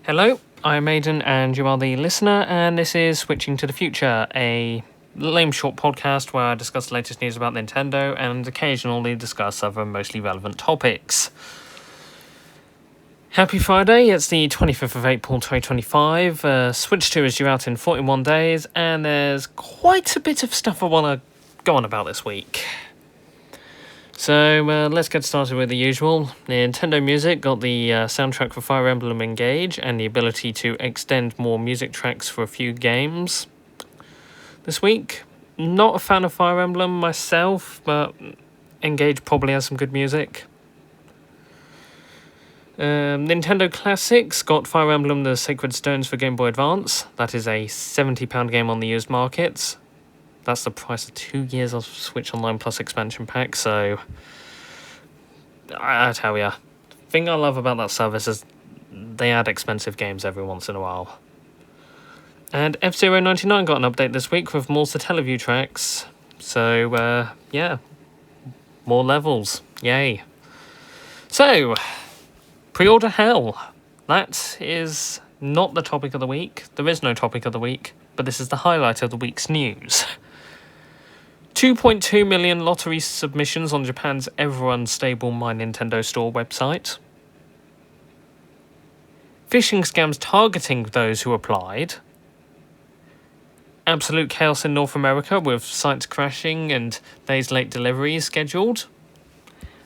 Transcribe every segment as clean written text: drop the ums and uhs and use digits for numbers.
Hello, I'm Aidan and you are the listener, and this is Switching to the Future, a lame short podcast where I discuss the latest news about Nintendo and occasionally discuss other mostly relevant topics. Happy Friday, it's the 25th of April 2025, Switch 2 is due out in 41 days, and there's quite a bit of stuff I want to go on about this week. So let's get started with the usual. Nintendo Music got the soundtrack for Fire Emblem Engage and the ability to extend more music tracks for a few games this week. Not a fan of Fire Emblem myself, but Engage probably has some good music. Nintendo Classics got Fire Emblem The Sacred Stones for Game Boy Advance. That is a £70 game on the used markets. That's the price of 2 years of Switch Online Plus expansion pack, so I tell ya, the thing I love about that service is they add expensive games every once in a while. And F-Zero 99 got an update this week with more Satellaview tracks, so yeah, more levels, yay. So, pre-order hell, that is not the topic of the week, there is no topic of the week, but this is the highlight of the week's news. 2.2 million lottery submissions on Japan's ever-unstable My Nintendo Store website. Phishing scams targeting those who applied. Absolute chaos in North America with sites crashing and days late deliveries scheduled.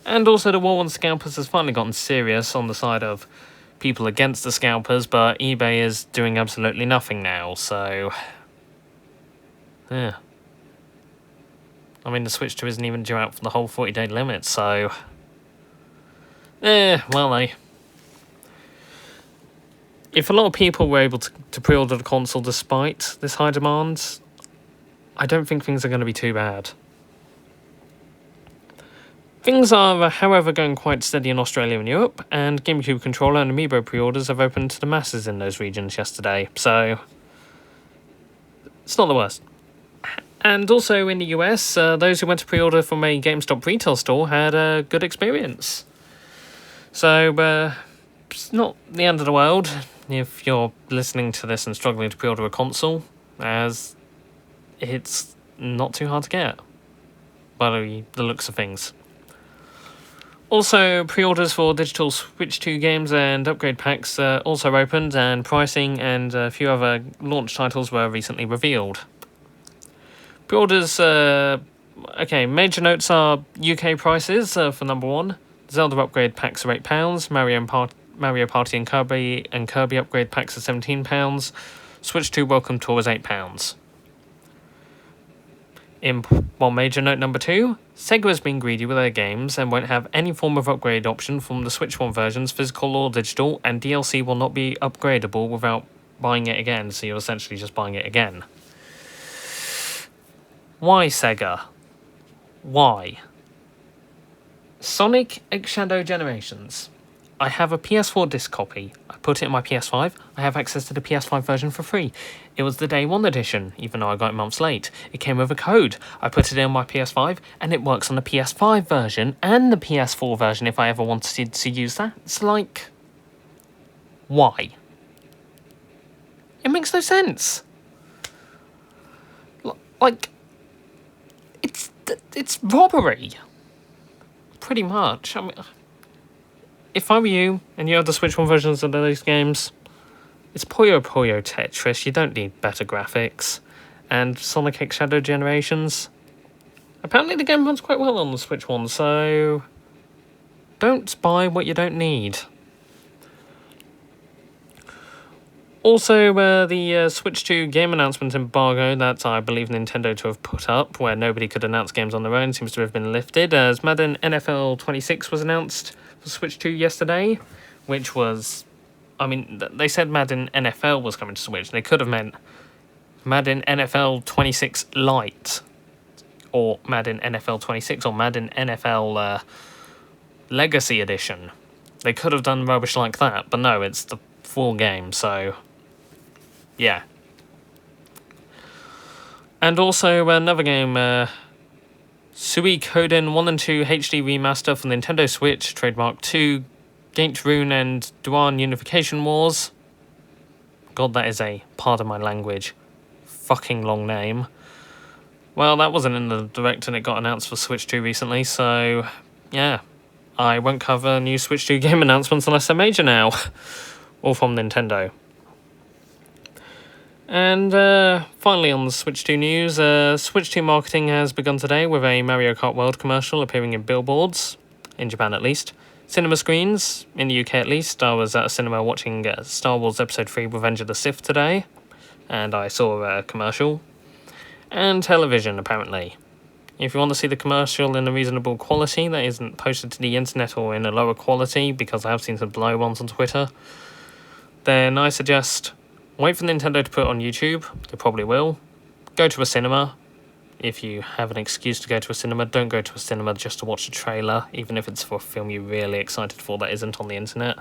And also the war on scalpers has finally gotten serious on the side of people against the scalpers, but eBay is doing absolutely nothing now, so yeah. I mean, the Switch 2 isn't even due out for the whole 40-day limit, so if a lot of people were able to pre-order the console despite this high demand, I don't think things are going to be too bad. Things are, however, going quite steady in Australia and Europe, and GameCube controller and Amiibo pre-orders have opened to the masses in those regions yesterday, so it's not the worst. And also in the US, those who went to pre-order from a GameStop retail store had a good experience. So, it's not the end of the world if you're listening to this and struggling to pre-order a console, as it's not too hard to get, by the looks of things. Also, pre-orders for digital Switch 2 games and upgrade packs also opened, and pricing and a few other launch titles were recently revealed. Pre-orders, major notes are UK prices for number one. Zelda upgrade packs are £8, Mario Party and Kirby upgrade packs are £17, Switch 2 Welcome Tour is £8. Major note number two, Sega has been greedy with their games and won't have any form of upgrade option from the Switch 1 versions, physical or digital, and DLC will not be upgradable without buying it again, so you're essentially just buying it again. Why, Sega? Why? Sonic X Shadow Generations. I have a PS4 disc copy. I put it in my PS5. I have access to the PS5 version for free. It was the Day 1 edition, even though I got it months late. It came with a code. I put it in my PS5, and it works on the PS5 version and the PS4 version if I ever wanted to use that. It's like, why? It makes no sense. Like, it's robbery. Pretty much. I mean, if I were you and you had the Switch 1 versions of those games, it's Puyo Puyo Tetris. You don't need better graphics. And Sonic X Shadow Generations. Apparently the game runs quite well on the Switch 1, so don't buy what you don't need. Also, the Switch 2 game announcement embargo that I believe Nintendo to have put up, where nobody could announce games on their own, seems to have been lifted, as Madden NFL 26 was announced for Switch 2 yesterday, which was, I mean, they said Madden NFL was coming to Switch. They could have meant Madden NFL 26 Lite, or Madden NFL 26, or Madden NFL Legacy Edition. They could have done rubbish like that, but no, it's the full game, so yeah. And also another game, Suikoden 1 and 2 HD Remaster for Nintendo Switch, trademark 2, Gate Rune and Duan Unification Wars. God, that is a, pardon my language, fucking long name. Well, that wasn't in the direct and it got announced for Switch 2 recently, so yeah. I won't cover new Switch 2 game announcements unless they're major now. All from Nintendo. And finally on the Switch 2 news, Switch 2 marketing has begun today with a Mario Kart World commercial appearing in billboards, in Japan at least, cinema screens, in the UK at least. I was at a cinema watching Star Wars Episode 3 Revenge of the Sith today, and I saw a commercial. And television, apparently. If you want to see the commercial in a reasonable quality that isn't posted to the internet or in a lower quality, because I have seen some blow ones on Twitter, then I suggest wait for Nintendo to put it on YouTube. They probably will. Go to a cinema. If you have an excuse to go to a cinema, don't go to a cinema just to watch a trailer, even if it's for a film you're really excited for that isn't on the internet.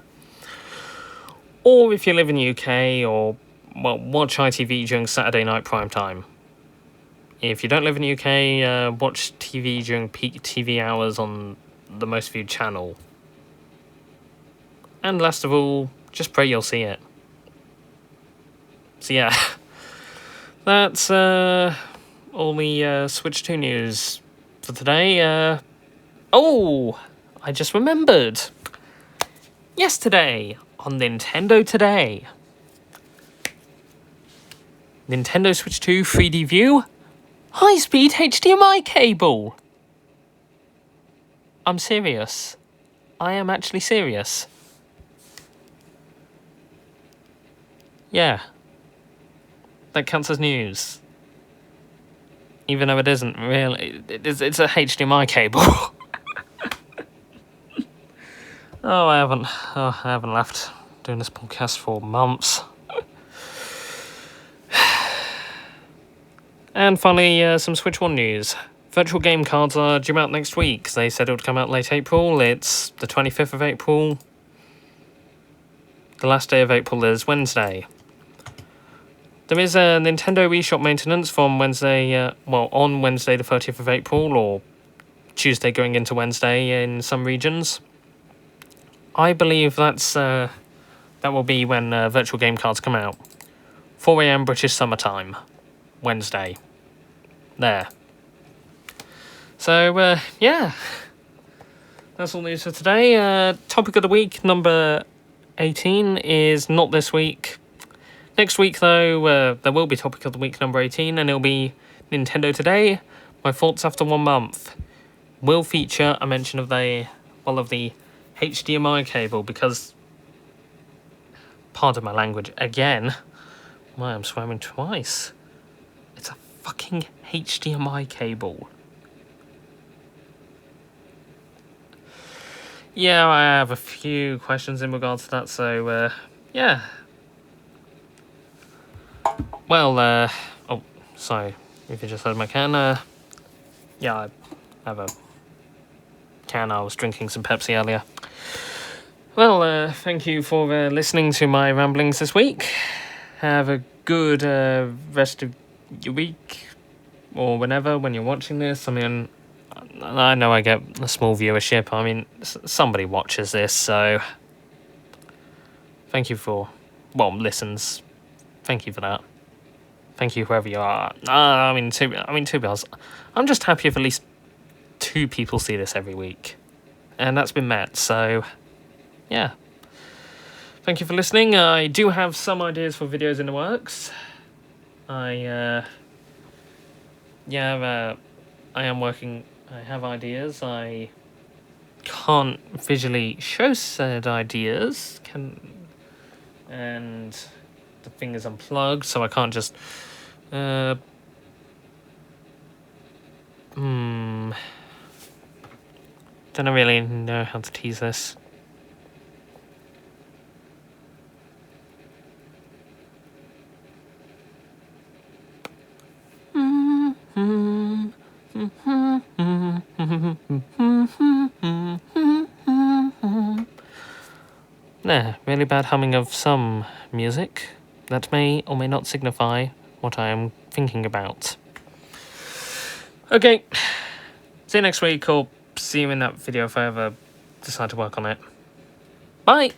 Or if you live in the UK, or well, watch ITV during Saturday night prime time. If you don't live in the UK, watch TV during peak TV hours on the most viewed channel. And last of all, just pray you'll see it. So yeah, that's all the Switch 2 news for today. Oh, I just remembered. Yesterday, on Nintendo Today. Nintendo Switch 2 3D View. High-speed HDMI cable! I'm serious. I am actually serious. Yeah. That counts as news. Even though it isn't really. It's a HDMI cable. I haven't laughed doing this podcast for months. And finally, some Switch 1 news. Virtual game cards are due out next week. They said it would come out late April. It's the 25th of April. The last day of April is Wednesday. There is a Nintendo eShop maintenance from Wednesday, on Wednesday the 30th of April, or Tuesday going into Wednesday in some regions. I believe that will be when virtual game cards come out. 4 AM British summertime. Wednesday. There. So, yeah. That's all news for today. Topic of the week, number 18, is not this week. Next week, though, there will be topic of the week number 18, and it'll be Nintendo Today, my thoughts after 1 month. Will feature a mention of the HDMI cable, because, pardon my language, again, why I'm swearing twice. It's a fucking HDMI cable. Yeah, I have a few questions in regards to that, so, yeah. Well, oh, sorry, if you just heard my can, yeah, I have a can. I was drinking some Pepsi earlier. Well, thank you for listening to my ramblings this week. Have a good rest of your week, or whenever, when you're watching this. I mean, I know I get a small viewership. I mean, somebody watches this, so thank you for, listens. Thank you for that. Thank you, whoever you are. To be honest, I'm just happy if at least 2 people see this every week, and that's been met. So, yeah. Thank you for listening. I do have some ideas for videos in the works. I am working. I have ideas. I can't visually show said ideas. And the thing is unplugged, so I can't just. Don't really know how to tease this. Really bad humming of some music that may or may not signify what I am thinking about. Okay, see you next week, or see you in that video if I ever decide to work on it. Bye!